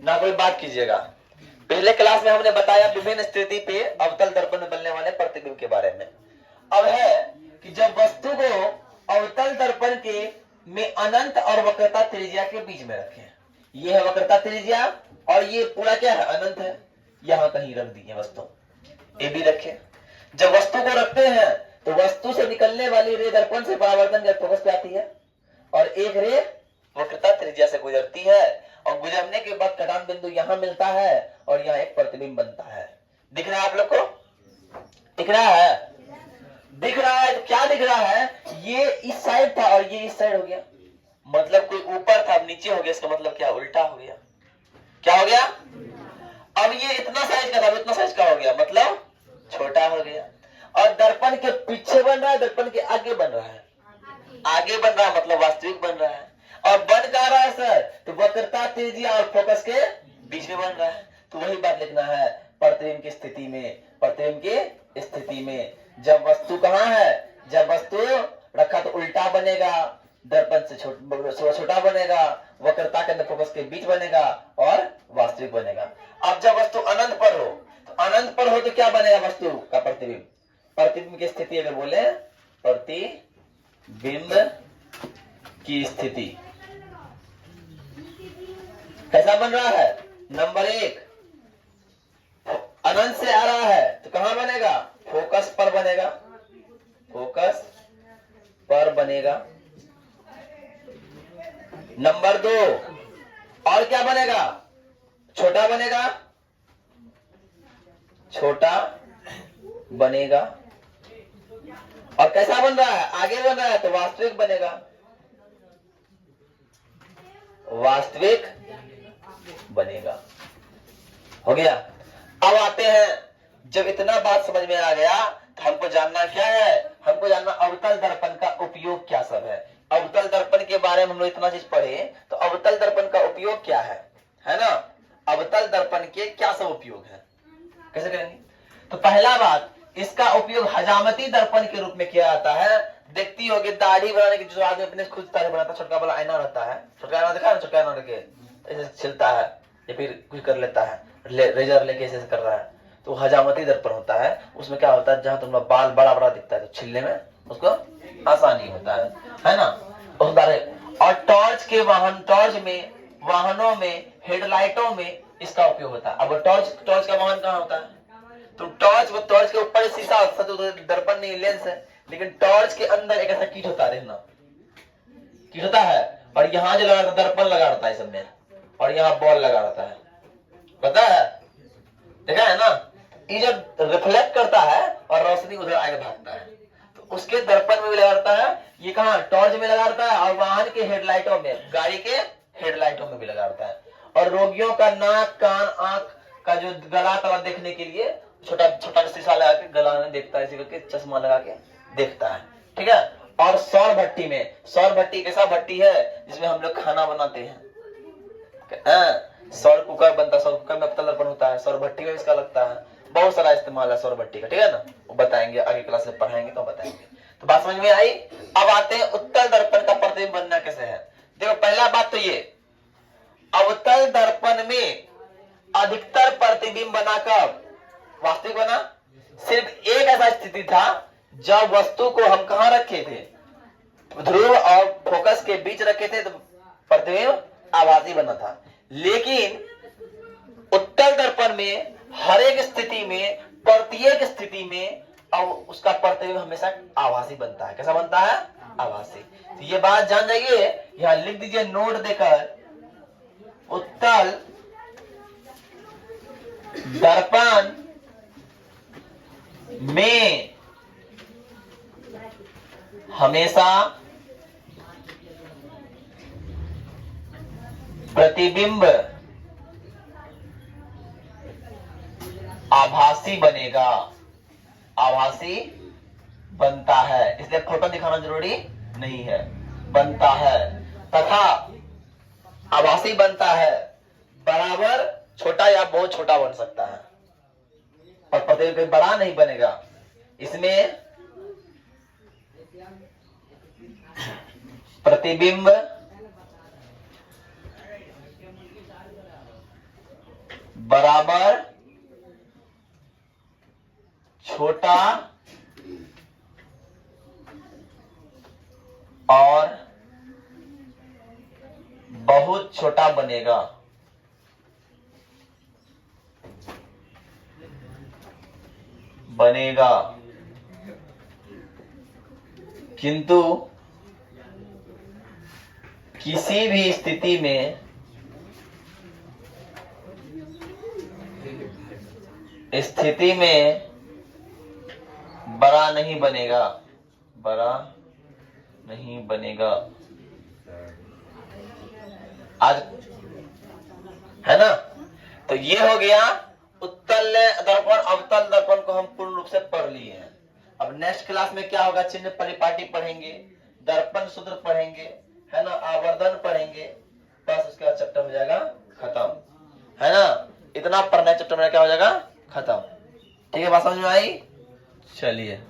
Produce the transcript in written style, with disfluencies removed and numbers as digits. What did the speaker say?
ना कोई बात कीजिएगा। पहले क्लास में हमने बताया विभिन्न स्थिति पे अवतल दर्पण में बनने वाले प्रतिबिंब के बारे में। अब है कि जब वस्तु को अवतल दर्पण के में अनंत और वक्रता त्रिज्या के बीच में रखें, ये है वक्रता त्रिज्या और ये पूरा क्या है, अनंत है। यहां कहीं रख दीजिए वस्तु, ये भी रखें। जब वस्तु को रखते हैं तो वस्तु से निकलने वाली रे दर्पण से परावर्तन के फोकस पे आती है और एक रे वक्रता त्रिज्या से गुजरती है और गुजरने के बाद कटान बिंदु यहां मिलता है और यहां एक प्रतिबिंब बनता है। दिख रहा है आप लोग को? दिख रहा है? दिख रहा है तो क्या दिख रहा है, ये इस साइड था और ये इस साइड हो गया, मतलब कोई ऊपर था नीचे हो गया, इसका मतलब क्या, उल्टा हो गया। क्या हो गया? अब ये इतना साइज का था, इतना साइज का हो गया, मतलब छोटा हो गया। और दर्पण के पीछे बन रहा है, दर्पण के आगे बन रहा है, आगे बन रहा है मतलब वास्तविक बन रहा है। और बन कहां रहा है सर, तो वक्रता त्रिज्या और फोकस के बीच में बन रहा है। तो वही बात लिखना है प्रतिबिंब की स्थिति में। प्रतिबिंब की स्थिति में जब वस्तु कहां है, जब वस्तु रखा तो उल्टा बनेगा, दर्पण से छोटा बनेगा, वक्रता के अंदर फोकस के बीच बनेगा और वास्तविक बनेगा। अब जब वस्तु अनंत पर हो, तो अनंत पर हो तो क्या बनेगा वस्तु का प्रतिबिंब। प्रतिबिंब की स्थिति अगर बोले, प्रतिबिंब की स्थिति कैसा बन रहा है, नंबर एक, अनंत से आ रहा है तो कहां बनेगा, फोकस पर बनेगा, फोकस पर बनेगा। नंबर दो, और क्या बनेगा, छोटा बनेगा, छोटा बनेगा। और कैसा बन रहा है, आगे बन रहा है तो वास्तविक बनेगा, वास्तविक बनेगा। हो गया। अब आते हैं, जब इतना बात समझ में आ गया तो हमको जानना क्या है, हमको जानना अवतल दर्पण का उपयोग क्या सब है। अवतल दर्पण के बारे में हम लोग इतना चीज पढ़े, तो अवतल दर्पण का उपयोग क्या है ना, अवतल दर्पण के क्या सब उपयोग है, कैसे करेंगे। तो पहला बात, इसका उपयोग हजामती दर्पण के रूप में किया जाता है। देखती होगी दाढ़ी बनाने की, जो आदमी अपने खुद दाढ़ी बनाता है, छोटा वाला आईना रहता है, छोटा आईना देखा है, छोटा आईना रखे ऐसे छिलता है या फिर कुछ कर लेता है, रेजर लेके ऐसे कर रहा है, तो हजामती दर्पण होता है। उसमें क्या होता है, जहां तुम्हारा बाल बड़ा बड़ा दिखता है तो छिलने में उसको आसानी होता है ना। और टॉर्च के वाहन, टॉर्च में, वाहनों में, हेडलाइटों में इसका उपयोग होता है। अब टॉर्च का वाहन कहाँ होता है, तो टॉर्च के ऊपर शीशा होता है, तो दर्पण नहीं लेंस है, लेकिन टॉर्च के अंदर एक ऐसा कीट होता है, देखना कीट होता है, और यहाँ जो लगा दर्पण लगा रहता है सब में, और यहाँ बॉल लगा रहता है, पता है, देखा है ना। ये जब रिफ्लेक्ट करता है और रोशनी उधर आगे भागता है, तो उसके दर्पण में भी लगा रहता है। ये कहाँ, टॉर्च में लगा रहता है, और वाहन के हेडलाइटों में, गाड़ी के हेडलाइटों में भी लगा रहता है। और रोगियों का नाक, कान, आंख का जो गला तला देखने के लिए छोटा छोटा शीशा लगा के गला में देखता है, इसी करके चश्मा लगा के देखता है, ठीक है। और सौर भट्टी में, सौर भट्टी कैसा भट्टी है जिसमें हम लोग खाना बनाते हैं, सौर कुकर बनता है, सौर कुकर में अवतल दर्पण होता है, सौर भट्टी में इसका लगता है, बहुत सारा इस्तेमाल है सौर भट्टी का, ठीक है ना, वो बताएंगे आगे क्लास में पढ़ाएंगे तो बताएंगे। तो बात समझ में आई। अब आते हैं उत्तल दर्पण का प्रतिबिंब बनना कैसे है। देखो पहला बात तो ये, अवतल दर्पण में अधिकतर प्रतिबिंब बना कब, वास्तविक बना। सिर्फ एक ऐसा स्थिति था जब वस्तु को हम कहां रखे थे, ध्रुव और फोकस के बीच रखे थे, तो प्रतिबिंब आभासी बना था। लेकिन उत्तल दर्पण में हर एक स्थिति में, प्रत्येक स्थिति में अब उसका प्रतिबिंब हमेशा आभासी बनता है। कैसा बनता है, आभासी। तो ये बात जान जाइए, यहां लिख दीजिए नोट देकर, उत्तल दर्पण में हमेशा प्रतिबिंब आभासी बनेगा, आभासी बनता है, इसलिए फोटो दिखाना जरूरी नहीं है, बनता है। तथा आभासी बनता है, बराबर छोटा या बहुत छोटा बन सकता है, और प्रतिबिंब बड़ा नहीं बनेगा। इसमें प्रतिबिंब बराबर छोटा और बहुत छोटा बनेगा। किंतु किसी भी स्थिति में बड़ा नहीं बनेगा। आज है ना। तो ये हो गया उत्तल दर्पण अवतल दर्पण को हम पूर्ण रूप से पढ़ लिए हैं। अब नेक्स्ट क्लास में क्या होगा, चिन्ह परिपाटी पढ़ेंगे, दर्पण सूत्र पढ़ेंगे, है ना, आवर्धन पढ़ेंगे, बस उसके बाद चैप्टर हो जाएगा खत्म, है ना। इतना पढ़ना चैप्टर में क्या हो जाएगा खत्म। ठीक है, बात समझ में आई? चलिए।